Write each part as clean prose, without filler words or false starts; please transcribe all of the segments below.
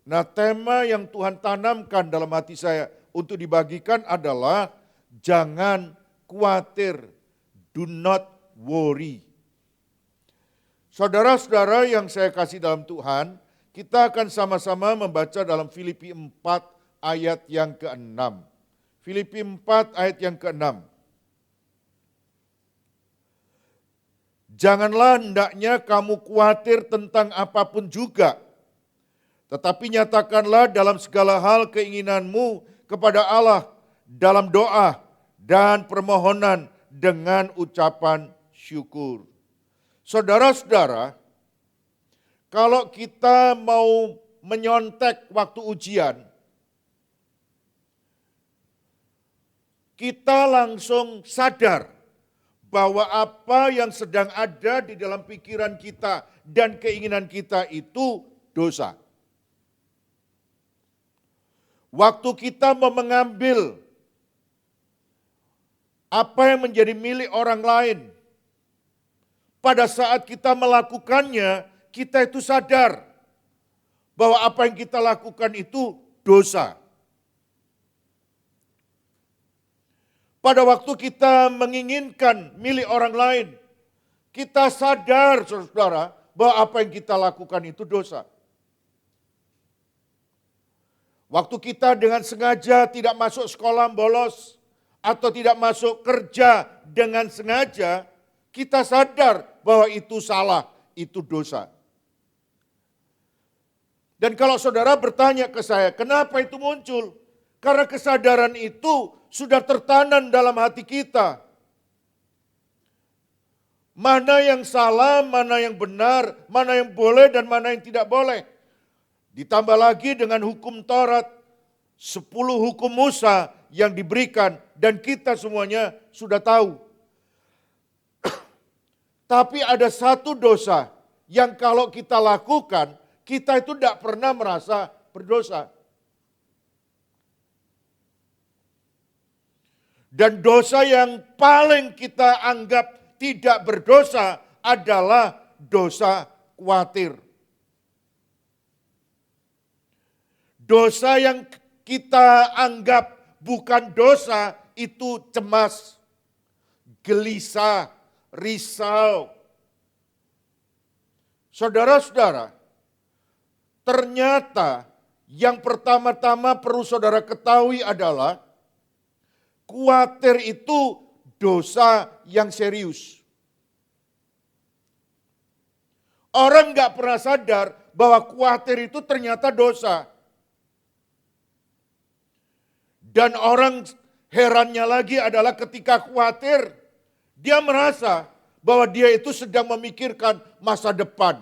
Nah, tema yang Tuhan tanamkan dalam hati saya untuk dibagikan adalah jangan khawatir, do not worry. Saudara-saudara yang saya kasih dalam Tuhan, kita akan sama-sama membaca dalam Filipi 4 ayat yang ke-6. Filipi 4 ayat yang ke-6. Janganlah hendaknya kamu khawatir tentang apapun juga, tetapi nyatakanlah dalam segala hal keinginanmu kepada Allah dalam doa dan permohonan dengan ucapan syukur. Saudara-saudara, kalau kita mau menyontek waktu ujian, kita langsung sadar bahwa apa yang sedang ada di dalam pikiran kita dan keinginan kita itu dosa. Waktu kita mau mengambil apa yang menjadi milik orang lain, pada saat kita melakukannya, kita itu sadar bahwa apa yang kita lakukan itu dosa. Pada waktu kita menginginkan milik orang lain, kita sadar, saudara, bahwa apa yang kita lakukan itu dosa. Waktu kita dengan sengaja tidak masuk sekolah bolos, atau tidak masuk kerja dengan sengaja, kita sadar bahwa itu salah, itu dosa. Dan kalau saudara bertanya ke saya, kenapa itu muncul? Karena kesadaran itu sudah tertanam dalam hati kita. Mana yang salah, mana yang benar, mana yang boleh dan mana yang tidak boleh. Ditambah lagi dengan hukum Taurat, 10 hukum Musa yang diberikan dan kita semuanya sudah tahu. Tapi ada satu dosa yang kalau kita lakukan, kita itu tidak pernah merasa berdosa. Dan dosa yang paling kita anggap tidak berdosa adalah dosa khawatir. Dosa yang kita anggap bukan dosa itu cemas, gelisah, risau. Saudara-saudara, ternyata yang pertama-tama perlu saudara ketahui adalah khawatir itu dosa yang serius. Orang nggak pernah sadar bahwa khawatir itu ternyata dosa. Dan orang herannya lagi adalah ketika khawatir, dia merasa bahwa dia itu sedang memikirkan masa depan.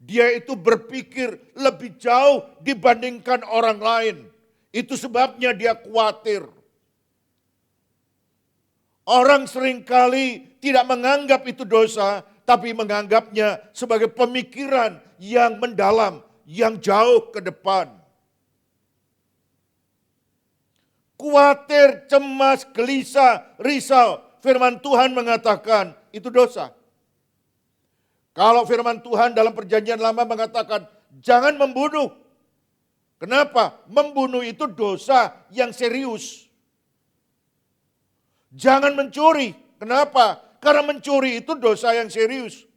Dia itu berpikir lebih jauh dibandingkan orang lain. Itu sebabnya dia khawatir. Orang seringkali tidak menganggap itu dosa, tapi menganggapnya sebagai pemikiran yang mendalam, yang jauh ke depan. Khawatir, cemas, gelisah, risau. Firman Tuhan mengatakan itu dosa. Kalau firman Tuhan dalam perjanjian lama mengatakan jangan membunuh. Kenapa? Membunuh itu dosa yang serius. Jangan mencuri. Kenapa? Karena mencuri itu dosa yang serius.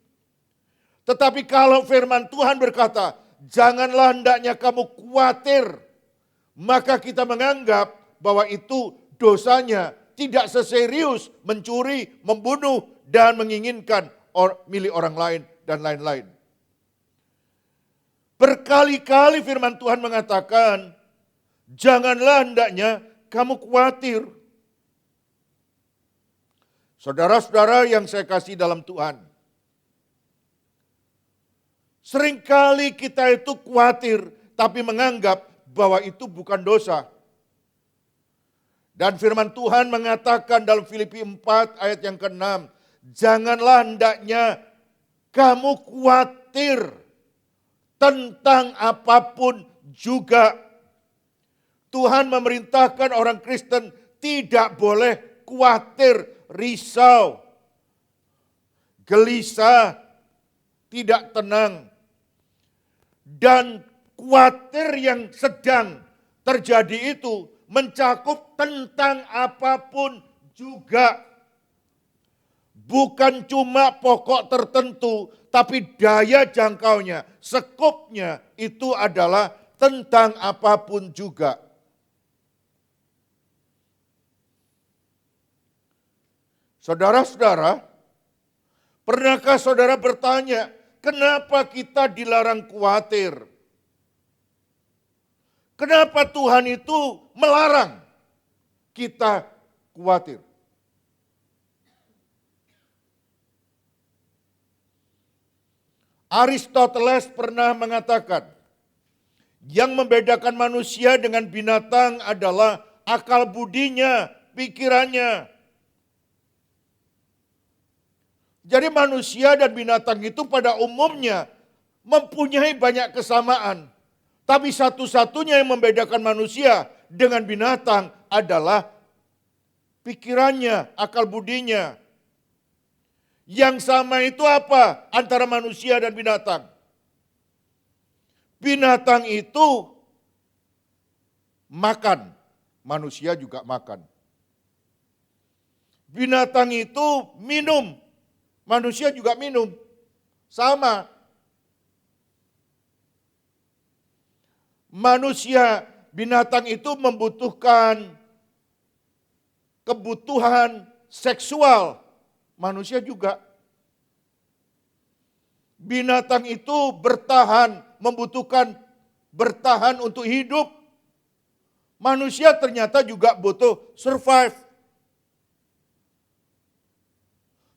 Tetapi kalau firman Tuhan berkata, janganlah hendaknya kamu khawatir. Maka kita menganggap bahwa itu dosanya tidak seserius mencuri, membunuh, dan menginginkan milik orang lain dan lain-lain. Berkali-kali firman Tuhan mengatakan, janganlah hendaknya kamu khawatir. Saudara-saudara yang saya kasih dalam Tuhan, seringkali kita itu khawatir, tapi menganggap bahwa itu bukan dosa. Dan firman Tuhan mengatakan dalam Filipi 4 ayat yang ke-6, janganlah hendaknya kamu khawatir tentang apapun juga. Tuhan memerintahkan orang Kristen tidak boleh khawatir, risau, gelisah, tidak tenang. Dan Khawatir yang sedang terjadi itu mencakup tentang apapun juga. Bukan cuma pokok tertentu, tapi daya jangkaunya, sekopnya itu adalah tentang apapun juga. Saudara-saudara, pernahkah saudara bertanya, kenapa kita dilarang khawatir? Kenapa Tuhan itu melarang kita khawatir? Aristoteles pernah mengatakan, yang membedakan manusia dengan binatang adalah akal budinya, pikirannya. Jadi manusia dan binatang itu pada umumnya mempunyai banyak kesamaan. Tapi satu-satunya yang membedakan manusia dengan binatang adalah pikirannya, akal budinya. Yang sama itu apa antara manusia dan binatang? Binatang itu makan, manusia juga makan. Binatang itu minum, manusia juga minum. Sama. Manusia, binatang itu membutuhkan kebutuhan seksual. Manusia juga. Binatang itu bertahan, membutuhkan bertahan untuk hidup. Manusia ternyata juga butuh survive.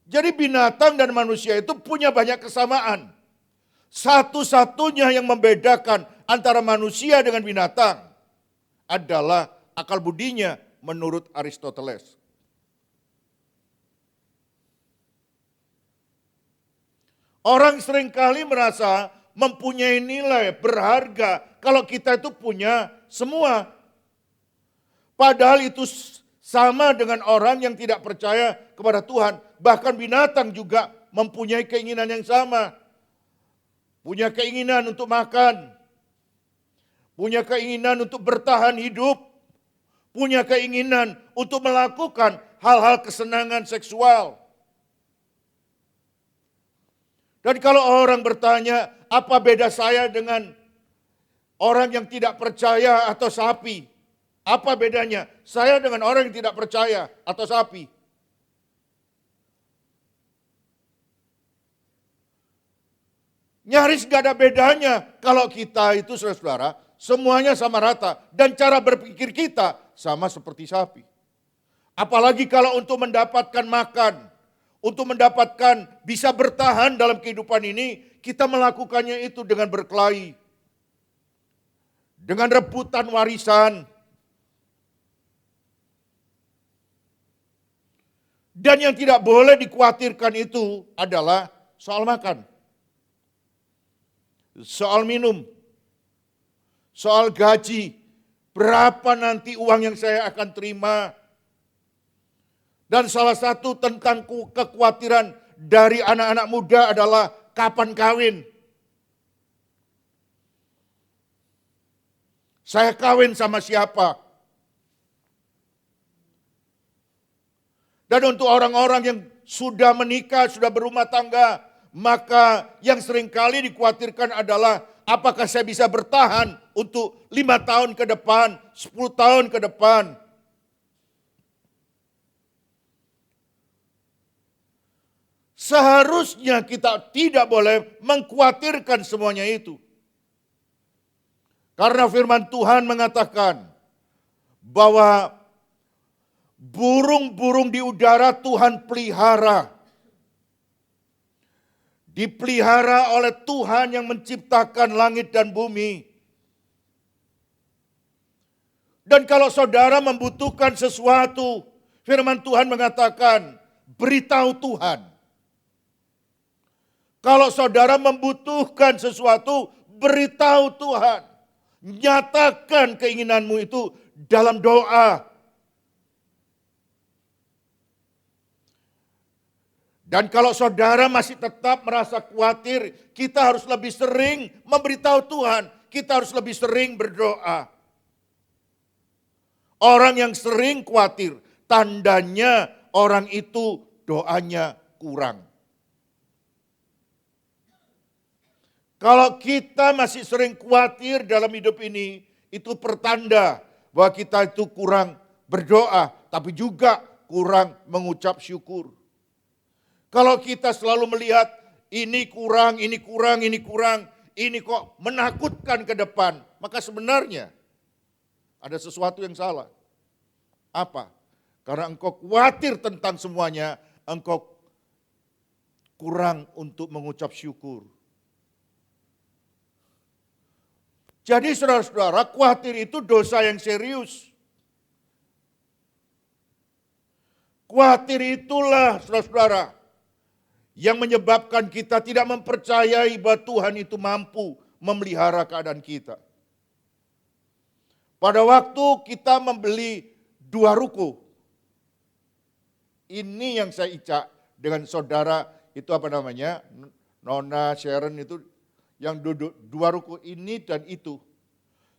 Jadi binatang dan manusia itu punya banyak kesamaan. Satu-satunya yang membedakan antara manusia dengan binatang adalah akal budinya menurut Aristoteles. Orang seringkali merasa mempunyai nilai berharga kalau kita itu punya semua. Padahal itu sama dengan orang yang tidak percaya kepada Tuhan. Bahkan binatang juga mempunyai keinginan yang sama. Punya keinginan untuk makan. Punya keinginan untuk bertahan hidup. Punya keinginan untuk melakukan hal-hal kesenangan seksual. Dan kalau orang bertanya, apa beda saya dengan orang yang tidak percaya atau sapi? Apa bedanya saya dengan orang yang tidak percaya atau sapi? Nyaris gak ada bedanya kalau kita itu saudara-saudara semuanya sama rata dan cara berpikir kita sama seperti sapi. Apalagi kalau untuk mendapatkan makan, untuk mendapatkan bisa bertahan dalam kehidupan ini, kita melakukannya itu dengan berkelahi. Dengan rebutan warisan. Dan yang tidak boleh dikhawatirkan itu adalah soal makan. Soal minum, soal gaji, berapa nanti uang yang saya akan terima. Dan salah satu tentang kekhawatiran dari anak-anak muda adalah kapan kawin. Saya kawin sama siapa? Dan untuk orang-orang yang sudah menikah, sudah berumah tangga, maka yang seringkali dikhawatirkan adalah apakah saya bisa bertahan untuk 5 tahun ke depan, 10 tahun ke depan. Seharusnya kita tidak boleh mengkhawatirkan semuanya itu. Karena firman Tuhan mengatakan bahwa burung-burung di udara Tuhan pelihara. Dipelihara oleh Tuhan yang menciptakan langit dan bumi. Dan kalau saudara membutuhkan sesuatu, firman Tuhan mengatakan, beritahu Tuhan. Kalau saudara membutuhkan sesuatu, beritahu Tuhan. Nyatakan keinginanmu itu dalam doa. Dan kalau saudara masih tetap merasa khawatir, kita harus lebih sering memberitahu Tuhan. kita harus lebih sering berdoa. Orang yang sering khawatir, tandanya orang itu doanya kurang. Kalau kita masih sering khawatir dalam hidup ini, itu pertanda bahwa kita itu kurang berdoa, tapi juga kurang mengucap syukur. Kalau kita selalu melihat ini kurang, ini kurang, ini kurang, ini kok menakutkan ke depan, maka sebenarnya ada sesuatu yang salah. Apa? Karena engkau khawatir tentang semuanya, engkau kurang untuk mengucap syukur. Jadi saudara-saudara, khawatir itu dosa yang serius. Khawatir itulah saudara-saudara yang menyebabkan kita tidak mempercayai bahwa Tuhan itu mampu memelihara keadaan kita. Pada waktu kita membeli 2 ruko, ini yang saya icak dengan saudara itu apa namanya, Nona Sharon itu yang duduk 2 ruko ini dan itu.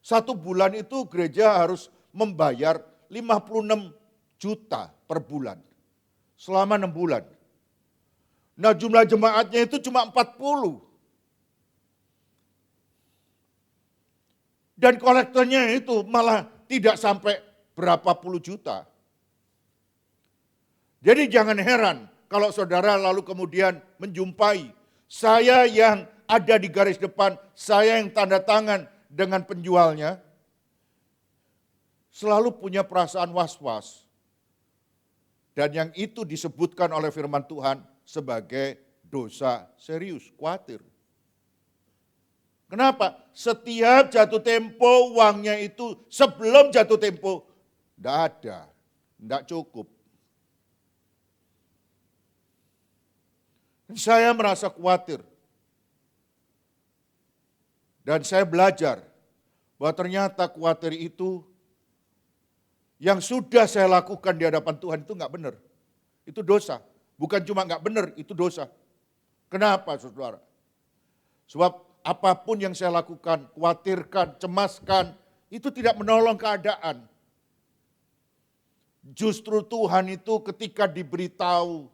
1 bulan itu gereja harus membayar 56 juta per bulan selama 6 bulan. Nah jumlah jemaatnya itu cuma 40. Dan kolektornya itu malah tidak sampai berapa puluh juta. Jadi jangan heran kalau saudara lalu kemudian menjumpai saya yang ada di garis depan, saya yang tanda tangan dengan penjualnya, selalu punya perasaan was-was. Dan yang itu disebutkan oleh firman Tuhan sebagai dosa serius, khawatir. Kenapa? Setiap jatuh tempo uangnya itu sebelum jatuh tempo tidak ada, tidak cukup. Saya merasa khawatir. Dan saya belajar bahwa ternyata khawatir itu yang sudah saya lakukan di hadapan Tuhan itu enggak benar. Itu dosa. Bukan cuma enggak benar, itu dosa. Kenapa saudara? Sebab apapun yang saya lakukan, khawatirkan, cemaskan, itu tidak menolong keadaan. Justru Tuhan itu ketika diberitahu,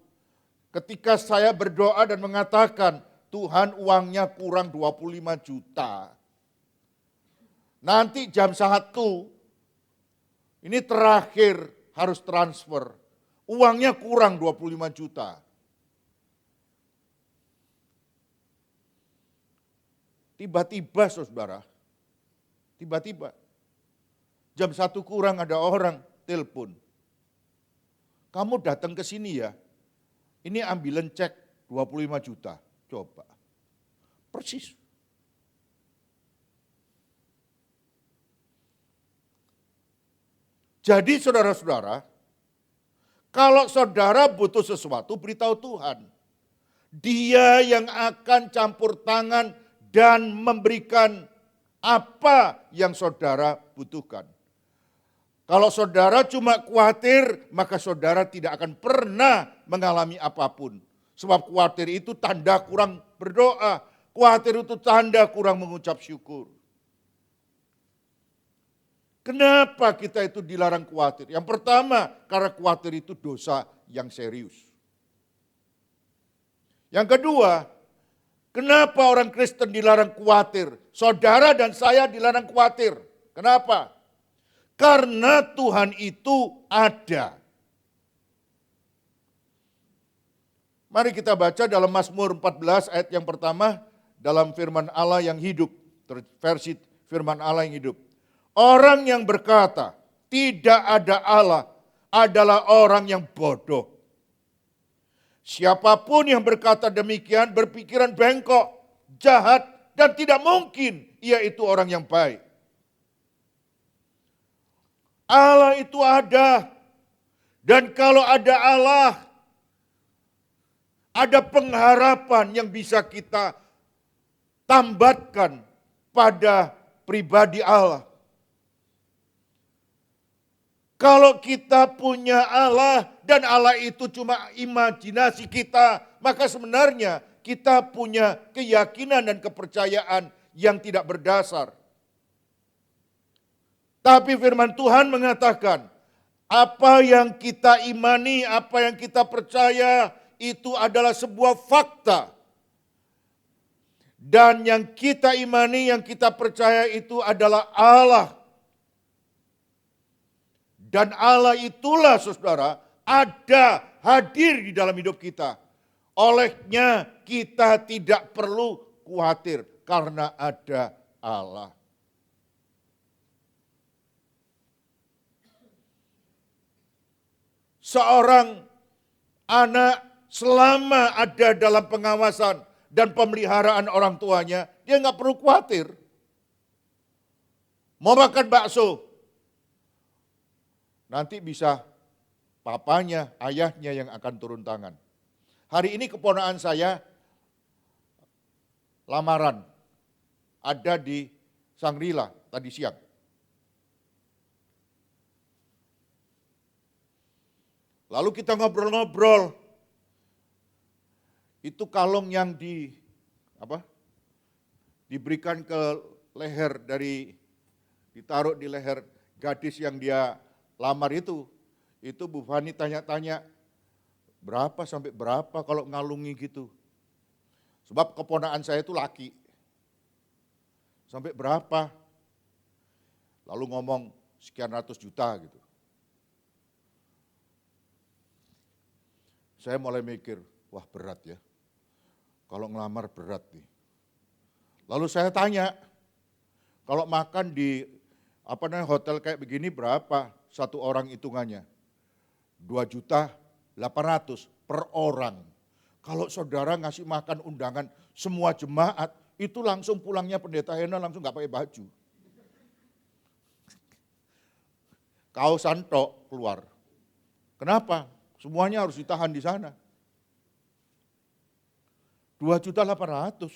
ketika saya berdoa dan mengatakan, Tuhan uangnya kurang 25 juta. Nanti jam 1, ini terakhir harus transfer. Uangnya kurang 25 juta. Tiba-tiba saudara, tiba-tiba jam 1 kurang ada orang telepon. Kamu datang ke sini ya, ini ambilan cek 25 juta. Coba, persis. Jadi saudara-saudara, kalau saudara butuh sesuatu, beritahu Tuhan. Dia yang akan campur tangan dan memberikan apa yang saudara butuhkan. Kalau saudara cuma khawatir, maka saudara tidak akan pernah mengalami apapun. Sebab khawatir itu tanda kurang berdoa. Khawatir itu tanda kurang mengucap syukur. Kenapa kita itu dilarang khawatir? Yang pertama, karena khawatir itu dosa yang serius. Yang kedua, kenapa orang Kristen dilarang khawatir? Saudara dan saya dilarang khawatir. Kenapa? Karena Tuhan itu ada. Mari kita baca dalam Mazmur 14 ayat yang pertama dalam firman Allah yang hidup, versi firman Allah yang hidup. Orang yang berkata, tidak ada Allah adalah orang yang bodoh. Siapapun yang berkata demikian berpikiran bengkok, jahat, dan tidak mungkin ia itu orang yang baik. Allah itu ada, dan kalau ada Allah, ada pengharapan yang bisa kita tambatkan pada pribadi Allah. Kalau kita punya Allah dan Allah itu cuma imajinasi kita, maka sebenarnya kita punya keyakinan dan kepercayaan yang tidak berdasar. Tapi firman Tuhan mengatakan, apa yang kita imani, apa yang kita percaya, itu adalah sebuah fakta. Dan yang kita imani, yang kita percaya itu adalah Allah. Dan Allah itulah, saudara, ada, hadir di dalam hidup kita. Olehnya kita tidak perlu khawatir karena ada Allah. Seorang anak selama ada dalam pengawasan dan pemeliharaan orang tuanya, dia nggak perlu khawatir. Mau makan bakso, nanti bisa papanya, ayahnya yang akan turun tangan. Hari ini keponakan saya lamaran, ada di Sangrila tadi siang. Lalu kita ngobrol-ngobrol. Itu kalung yang diberikan ke leher ditaruh di leher gadis yang dia lamar itu Bu Fani tanya-tanya, berapa sampai berapa kalau ngalungi gitu. Sebab keponakan saya itu laki. Sampai berapa? Lalu ngomong sekian ratus juta gitu. Saya mulai mikir, wah berat ya. Kalau ngelamar berat nih. Lalu saya tanya, kalau makan di hotel kayak begini berapa satu orang hitungannya? 2.800.000 per orang. Kalau saudara ngasih makan undangan semua jemaat, itu langsung pulangnya pendeta Hena langsung gak pakai baju. Kausan tok keluar. Kenapa? Semuanya harus ditahan di sana. 2.800.000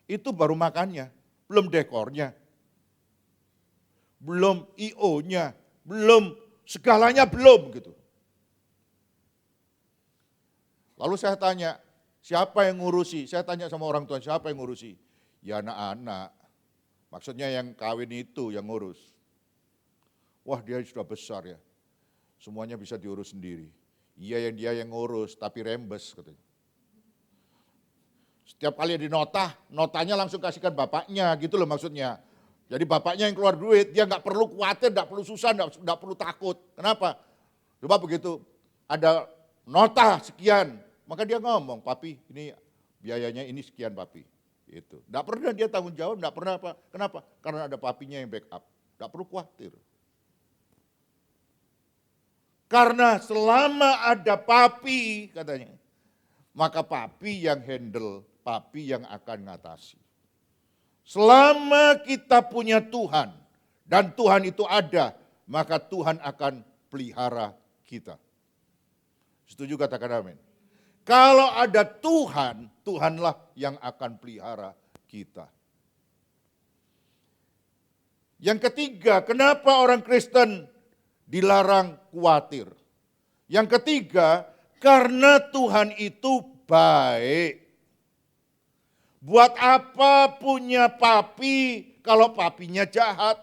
itu baru makannya, belum dekornya, belum IO-nya, belum segalanya belum gitu. Lalu saya tanya, siapa yang ngurusi? Saya tanya sama orang tua, siapa yang ngurusi? Ya anak-anak, maksudnya yang kawin itu yang ngurus. Wah dia sudah besar ya, semuanya bisa diurus sendiri. Iya yang dia yang ngurus, tapi rembes katanya. Setiap kali di notanya langsung kasihkan bapaknya gitu loh maksudnya. Jadi bapaknya yang keluar duit, dia nggak perlu khawatir, nggak perlu susah, nggak perlu takut. Kenapa? Coba begitu ada nota sekian, maka dia ngomong, papi ini biayanya ini sekian papi. Itu. Nggak pernah dia tanggung jawab, nggak pernah apa. Kenapa? Karena ada papinya yang backup, nggak perlu khawatir. Karena selama ada papi katanya, maka papi yang handle, papi yang akan ngatasi. Selama kita punya Tuhan dan Tuhan itu ada, maka Tuhan akan pelihara kita. Setuju katakan amin. Kalau ada Tuhan, Tuhanlah yang akan pelihara kita. Yang ketiga, kenapa orang Kristen dilarang khawatir? Yang ketiga, karena Tuhan itu baik. Buat apa punya papi kalau papinya jahat?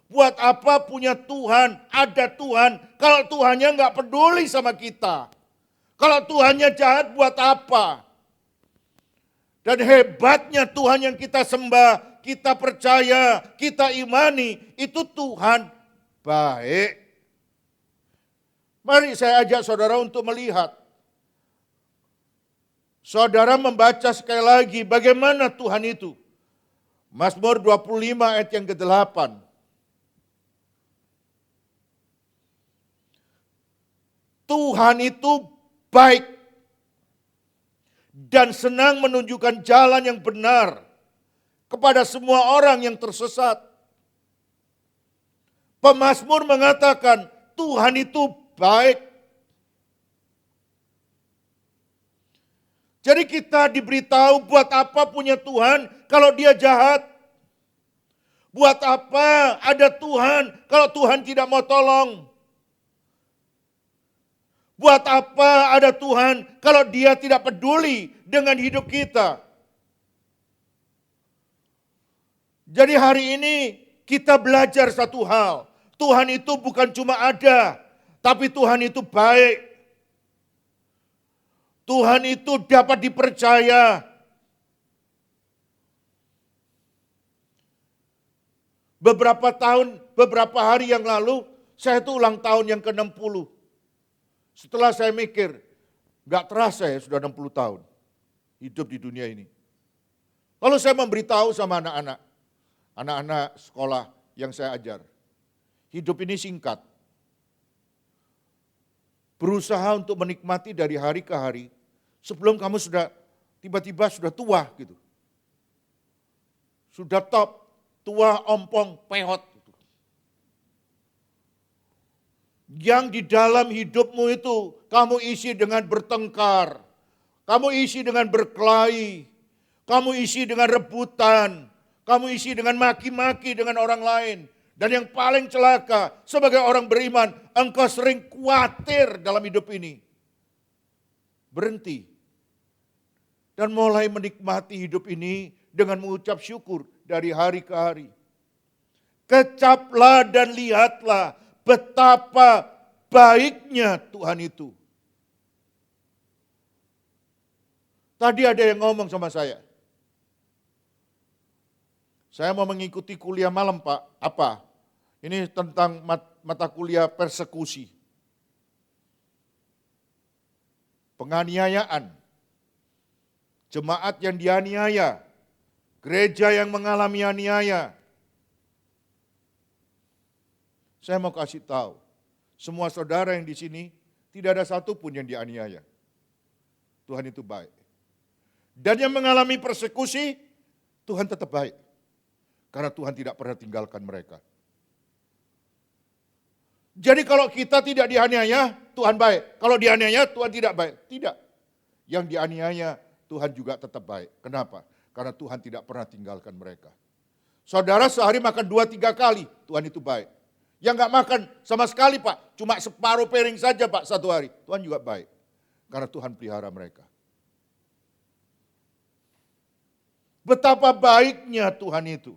Buat apa punya Tuhan, ada Tuhan, kalau Tuhannya nggak peduli sama kita? Kalau Tuhannya jahat buat apa? Dan hebatnya Tuhan yang kita sembah, kita percaya, kita imani, itu Tuhan baik. Mari saya ajak saudara untuk melihat. Saudara membaca sekali lagi bagaimana Tuhan itu. Mazmur 25 ayat yang ke-8. Tuhan itu baik dan senang menunjukkan jalan yang benar kepada semua orang yang tersesat. Pemazmur mengatakan Tuhan itu baik. Jadi kita diberitahu buat apa punya Tuhan kalau dia jahat? Buat apa ada Tuhan kalau Tuhan tidak mau tolong? Buat apa ada Tuhan kalau dia tidak peduli dengan hidup kita? Jadi hari ini kita belajar satu hal. Tuhan itu bukan cuma ada, tapi Tuhan itu baik. Tuhan itu dapat dipercaya. Beberapa hari yang lalu, saya itu ulang tahun yang ke-60. Setelah saya mikir, gak terasa ya sudah 60 tahun hidup di dunia ini. Lalu saya memberitahu sama anak-anak sekolah yang saya ajar. Hidup ini singkat. Berusaha untuk menikmati dari hari ke hari, sebelum kamu sudah tiba-tiba sudah tua gitu. Sudah top, tua, ompong, peot. Gitu. Yang di dalam hidupmu itu kamu isi dengan bertengkar, kamu isi dengan berkelahi, kamu isi dengan rebutan, kamu isi dengan maki-maki dengan orang lain. Dan yang paling celaka, sebagai orang beriman, engkau sering khawatir dalam hidup ini. Berhenti. Dan mulai menikmati hidup ini dengan mengucap syukur dari hari ke hari. Kecaplah dan lihatlah betapa baiknya Tuhan itu. Tadi ada yang ngomong sama saya. Saya mau mengikuti kuliah malam, Pak. Apa? Ini tentang mata kuliah persekusi. Penganiayaan. Jemaat yang dianiaya. Gereja yang mengalami aniaya. Saya mau kasih tahu. Semua saudara yang di sini, tidak ada satupun yang dianiaya. Tuhan itu baik. Dan yang mengalami persekusi, Tuhan tetap baik. Karena Tuhan tidak pernah tinggalkan mereka. Jadi kalau kita tidak dianiaya, Tuhan baik. Kalau dianiaya, Tuhan tidak baik. Tidak. Yang dianiaya, Tuhan juga tetap baik. Kenapa? Karena Tuhan tidak pernah tinggalkan mereka. Saudara sehari makan 2-3 kali, Tuhan itu baik. Yang gak makan sama sekali, Pak, cuma separuh piring saja, Pak, satu hari. Tuhan juga baik. Karena Tuhan pelihara mereka. Betapa baiknya Tuhan itu.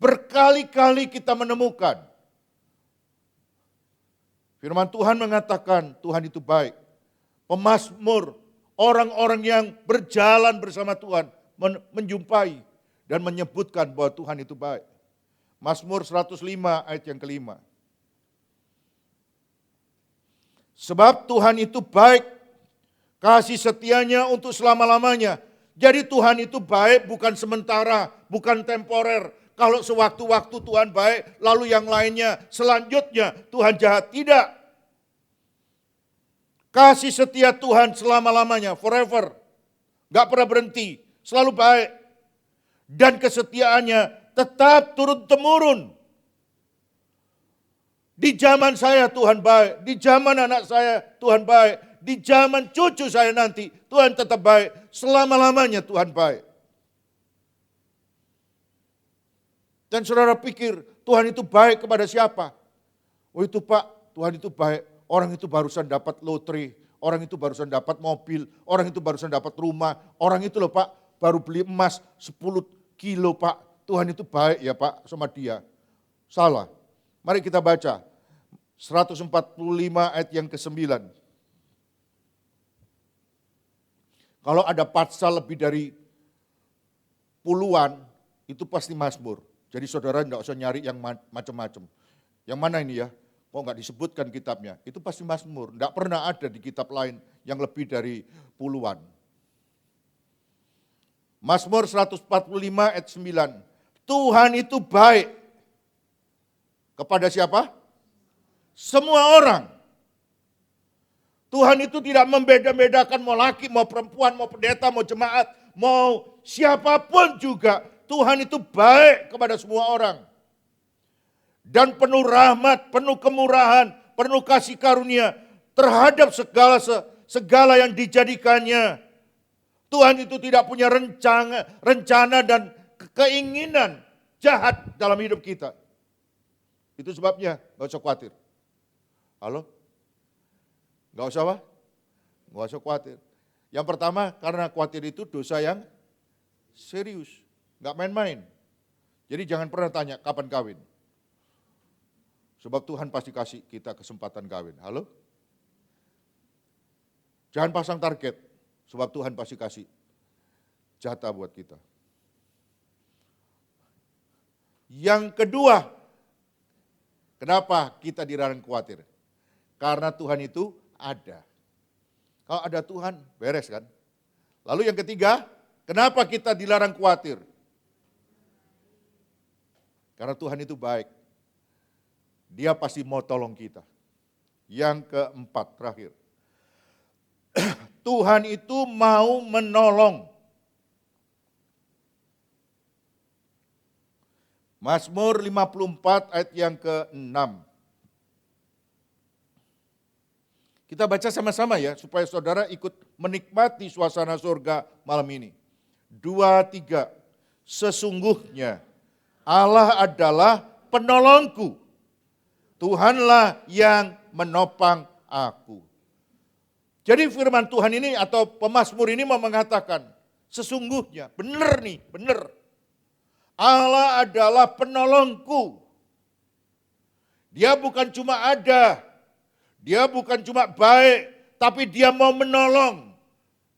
Berkali-kali kita menemukan. Firman Tuhan mengatakan Tuhan itu baik. Pemazmur, orang-orang yang berjalan bersama Tuhan menjumpai dan menyebutkan bahwa Tuhan itu baik. Mazmur 105 ayat yang kelima. Sebab Tuhan itu baik, kasih setianya untuk selama-lamanya. Jadi Tuhan itu baik bukan sementara, bukan temporer. Kalau sewaktu-waktu Tuhan baik, lalu yang lainnya selanjutnya Tuhan jahat. Tidak. Kasih setia Tuhan selama-lamanya, forever. Gak pernah berhenti, selalu baik. Dan kesetiaannya tetap turun-temurun. Di zaman saya Tuhan baik, di zaman anak saya Tuhan baik, di zaman cucu saya nanti Tuhan tetap baik, selama-lamanya Tuhan baik. Dan saudara pikir Tuhan itu baik kepada siapa? Oh itu Pak, Tuhan itu baik. Orang itu barusan dapat lotre, orang itu barusan dapat mobil, orang itu barusan dapat rumah. Orang itu loh Pak, baru beli emas 10 kilo Pak. Tuhan itu baik ya Pak sama dia. Salah. Mari kita baca 145 ayat yang ke-9. Kalau ada pasal lebih dari puluhan, itu pasti Mazmur. Jadi saudara tidak usah nyari yang macam-macam. Yang mana ini ya? Kok nggak disebutkan kitabnya? Itu pasti Mazmur. Tidak pernah ada di kitab lain yang lebih dari puluhan. Mazmur 145 ayat 9. Tuhan itu baik. Kepada siapa? Semua orang. Tuhan itu tidak membeda-bedakan mau laki, mau perempuan, mau pendeta, mau jemaat, mau siapapun juga. Tuhan itu baik kepada semua orang. Dan penuh rahmat, penuh kemurahan, penuh kasih karunia terhadap segala yang dijadikannya. Tuhan itu tidak punya rencana dan keinginan jahat dalam hidup kita. Itu sebabnya gak usah khawatir. Halo? Gak usah apa? Gak usah khawatir. Yang pertama karena khawatir itu dosa yang serius. Gak main-main. Jadi jangan pernah tanya kapan kawin. Sebab Tuhan pasti kasih kita kesempatan kawin. Halo? Jangan pasang target, sebab Tuhan pasti kasih jatah buat kita. Yang kedua, kenapa kita dilarang khawatir? Karena Tuhan itu ada. Kalau ada Tuhan, beres kan? Lalu yang ketiga, kenapa kita dilarang khawatir? Karena Tuhan itu baik. Dia pasti mau tolong kita. Yang keempat, terakhir. Tuhan itu mau menolong. Mazmur 54 ayat yang ke-6. Kita baca sama-sama ya, supaya saudara ikut menikmati suasana surga malam ini. 2, 3. Sesungguhnya Allah adalah penolongku. Tuhanlah yang menopang aku. Jadi firman Tuhan ini atau pemazmur ini mau mengatakan, sesungguhnya, benar nih, benar. Allah adalah penolongku. Dia bukan cuma ada, dia bukan cuma baik, tapi dia mau menolong.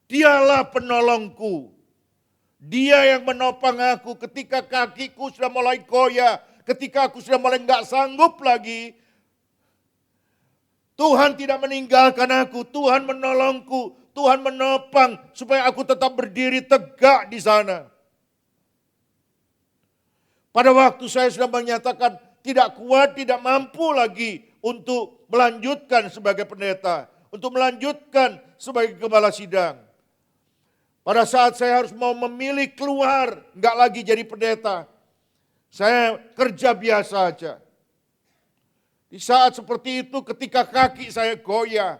Dialah penolongku. Dia yang menopang aku ketika kakiku sudah mulai goyah, ketika aku sudah mulai enggak sanggup lagi. Tuhan tidak meninggalkan aku, Tuhan menolongku, Tuhan menopang supaya aku tetap berdiri tegak di sana. Pada waktu saya sudah menyatakan tidak kuat, tidak mampu lagi untuk melanjutkan sebagai pendeta, untuk melanjutkan sebagai gembala sidang. Pada saat saya harus mau memilih keluar, enggak lagi jadi pendeta. Saya kerja biasa aja. Di saat seperti itu ketika kaki saya goyah,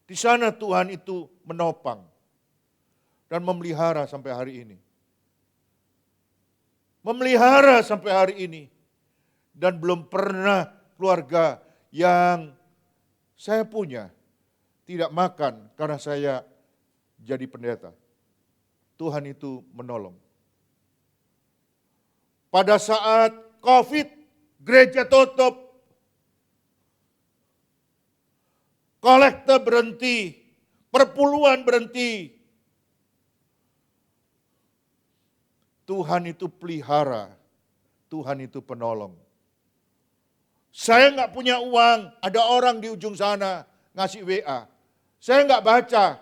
di sana Tuhan itu menopang dan memelihara sampai hari ini. Memelihara sampai hari ini. Dan belum pernah keluarga yang saya punya tidak makan karena saya jadi pendeta. Tuhan itu menolong. Pada saat COVID, gereja tutup. Kolekte berhenti, perpuluhan berhenti. Tuhan itu pelihara, Tuhan itu penolong. Saya nggak punya uang, ada orang di ujung sana ngasih WA. Saya nggak baca,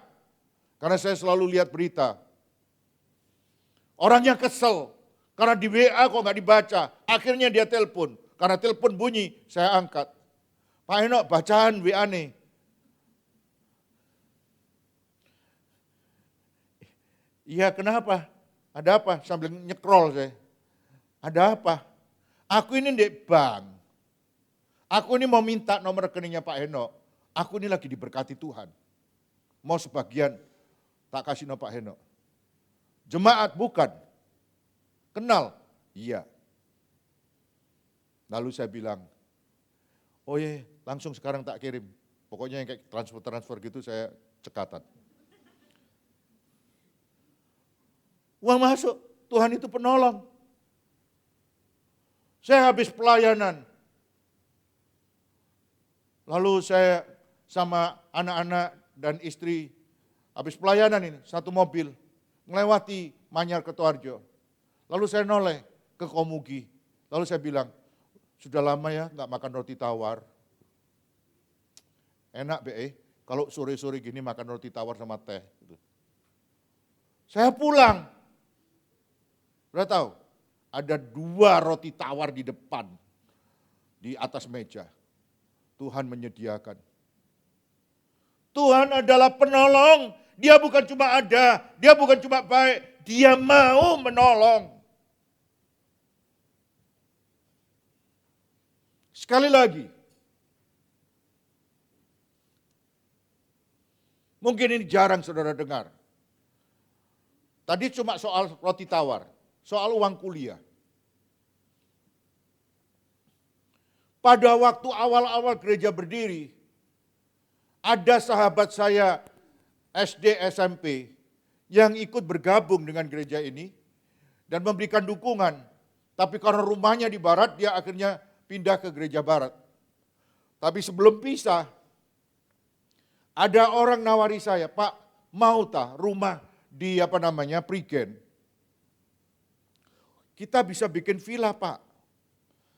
karena saya selalu lihat berita. Orangnya kesel, karena di WA kok nggak dibaca. Akhirnya dia telepon, karena telepon bunyi, saya angkat. Pak Henok, bacaan WA nih. Iya, kenapa? Ada apa? Sambil nyekrol saya. Ada apa? Aku ini di bank. Aku ini mau minta nomor rekeningnya Pak Henok. Aku ini lagi diberkati Tuhan. Mau sebagian tak kasih nomor Pak Henok. Jemaat bukan. Kenal? Iya. Lalu saya bilang, oh iya langsung sekarang tak kirim. Pokoknya yang kayak transfer gitu saya cekatan. Uang masuk, Tuhan itu penolong. Saya habis pelayanan. Lalu saya sama anak-anak dan istri habis pelayanan ini, satu mobil, melewati Manyar Ketuarjo. Lalu saya noleh ke Komugi. Lalu saya bilang, sudah lama ya nggak makan roti tawar. Enak be, kalau sore-sore gini makan roti tawar sama teh. Saya pulang. Udah tahu, ada 2 roti tawar di depan, di atas meja. Tuhan menyediakan. Tuhan adalah penolong. Dia bukan cuma ada, dia bukan cuma baik, dia mau menolong. Sekali lagi, mungkin ini jarang saudara dengar. Tadi cuma soal roti tawar. Soal uang kuliah. Pada waktu awal-awal gereja berdiri, ada sahabat saya SD, SMP yang ikut bergabung dengan gereja ini dan memberikan dukungan. Tapi karena rumahnya di barat, dia akhirnya pindah ke gereja barat. Tapi sebelum pisah, ada orang nawari saya, Pak, mau tak rumah di Prigen? Kita bisa bikin villa, Pak.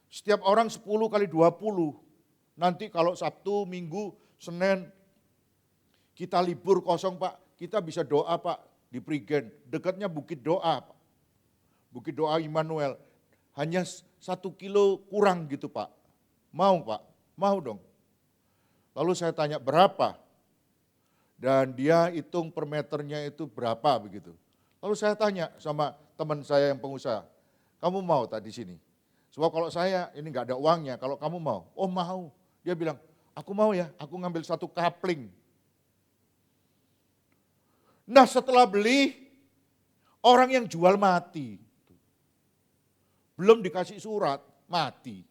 Setiap orang 10 kali 20. Nanti kalau Sabtu, Minggu, Senin, kita libur kosong, Pak. Kita bisa doa, Pak, di Prigen. Dekatnya Bukit Doa, Pak. Bukit Doa Immanuel. Hanya 1 kilo kurang gitu, Pak. Mau, Pak? Mau dong. Lalu saya tanya, berapa? Dan dia hitung per meternya itu berapa begitu. Lalu saya tanya sama teman saya yang pengusaha, kamu mau tak di sini? Sebab kalau saya ini nggak ada uangnya, kalau kamu mau? Oh mau. Dia bilang, aku mau ya, aku ngambil 1 kapling. Nah setelah beli, orang yang jual mati. Belum dikasih surat, mati.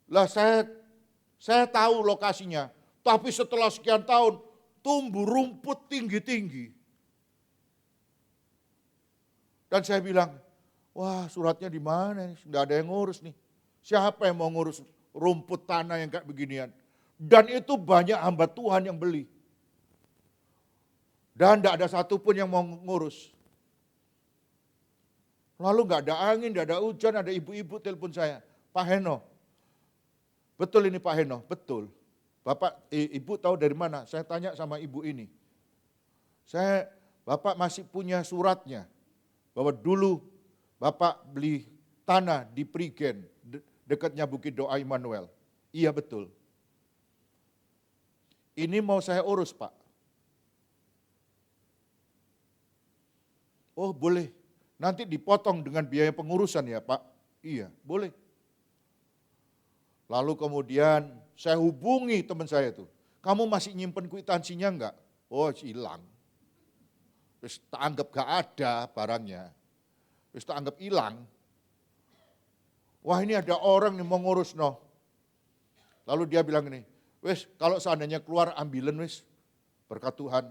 Lah saya tahu lokasinya, tapi setelah sekian tahun tumbuh rumput tinggi-tinggi. Dan saya bilang, wah suratnya di mana? Nggak ada yang ngurus nih. Siapa yang mau ngurus rumput tanah yang kayak beginian? Dan itu banyak hamba Tuhan yang beli. Dan tidak ada satupun yang mau ngurus. Lalu nggak ada angin, nggak ada hujan, ada ibu-ibu telepon saya. Pak Heno, betul ini Pak Heno? Betul. Bapak, ibu tahu dari mana? Saya tanya sama ibu ini. Bapak masih punya suratnya. Bahwa dulu Bapak beli tanah di Prigen, dekatnya Bukit Doa Immanuel. Iya betul. Ini mau saya urus Pak. Oh boleh, nanti dipotong dengan biaya pengurusan ya Pak. Iya boleh. Lalu kemudian saya hubungi teman saya itu. Kamu masih nyimpen kwitansinya enggak? Oh hilang. Terus tak anggap gak ada barangnya. Terus tak anggap hilang. Wah ini ada orang yang mau ngurus noh. Lalu dia bilang ini, wes kalau seandainya keluar ambilan wes berkat Tuhan.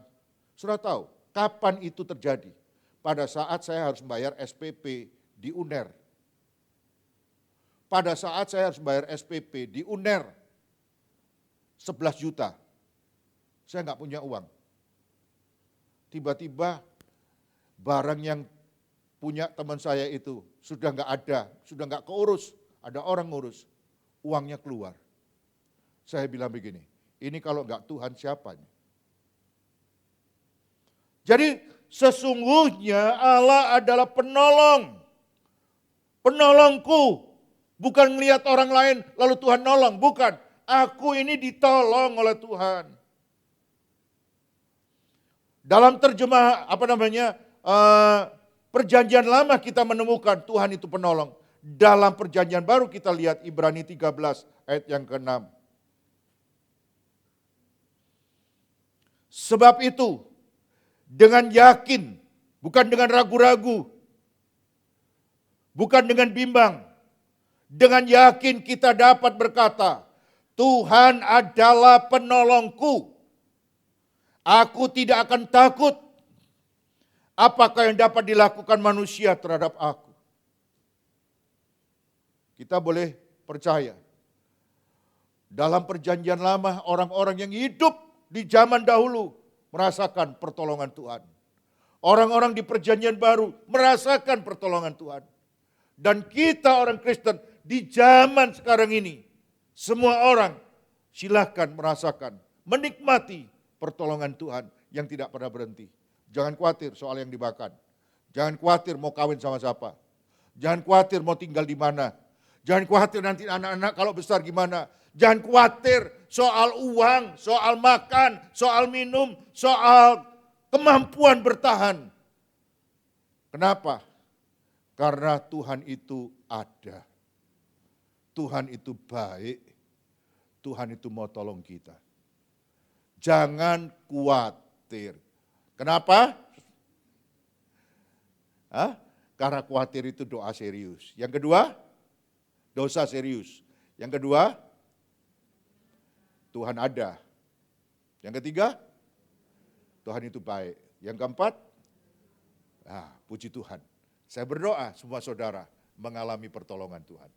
Sudah tahu kapan itu terjadi? Pada saat saya harus membayar SPP di UNER. Pada saat saya harus bayar SPP di UNER 11 juta. Saya nggak punya uang. Tiba-tiba barang yang punya teman saya itu sudah nggak ada, sudah nggak keurus, ada orang ngurus, uangnya keluar. Saya bilang begini, ini kalau nggak Tuhan siapa? Jadi sesungguhnya Allah adalah penolong. Penolongku. Bukan melihat orang lain lalu Tuhan nolong. Bukan. Aku ini ditolong oleh Tuhan. Dalam terjemah perjanjian lama kita menemukan Tuhan itu penolong. Dalam perjanjian baru kita lihat Ibrani 13 ayat yang ke-6. Sebab itu dengan yakin, bukan dengan ragu-ragu, bukan dengan bimbang, dengan yakin kita dapat berkata, Tuhan adalah penolongku. Aku tidak akan takut. Apakah yang dapat dilakukan manusia terhadap aku? Kita boleh percaya. Dalam perjanjian lama, orang-orang yang hidup di zaman dahulu merasakan pertolongan Tuhan. Orang-orang di perjanjian baru merasakan pertolongan Tuhan. Dan kita orang Kristen di zaman sekarang ini, semua orang silahkan merasakan, menikmati pertolongan Tuhan yang tidak pernah berhenti. Jangan khawatir soal yang dimakan. Jangan khawatir mau kawin sama siapa. Jangan khawatir mau tinggal di mana. Jangan khawatir nanti anak-anak kalau besar gimana. Jangan khawatir soal uang, soal makan, soal minum, soal kemampuan bertahan. Kenapa? Karena Tuhan itu ada. Tuhan itu baik. Tuhan itu mau tolong kita. Jangan khawatir. Kenapa? Karena khawatir itu doa serius. Yang kedua, dosa serius. Yang kedua, Tuhan ada. Yang ketiga, Tuhan itu baik. Yang keempat, puji Tuhan. Saya berdoa semua saudara, mengalami pertolongan Tuhan.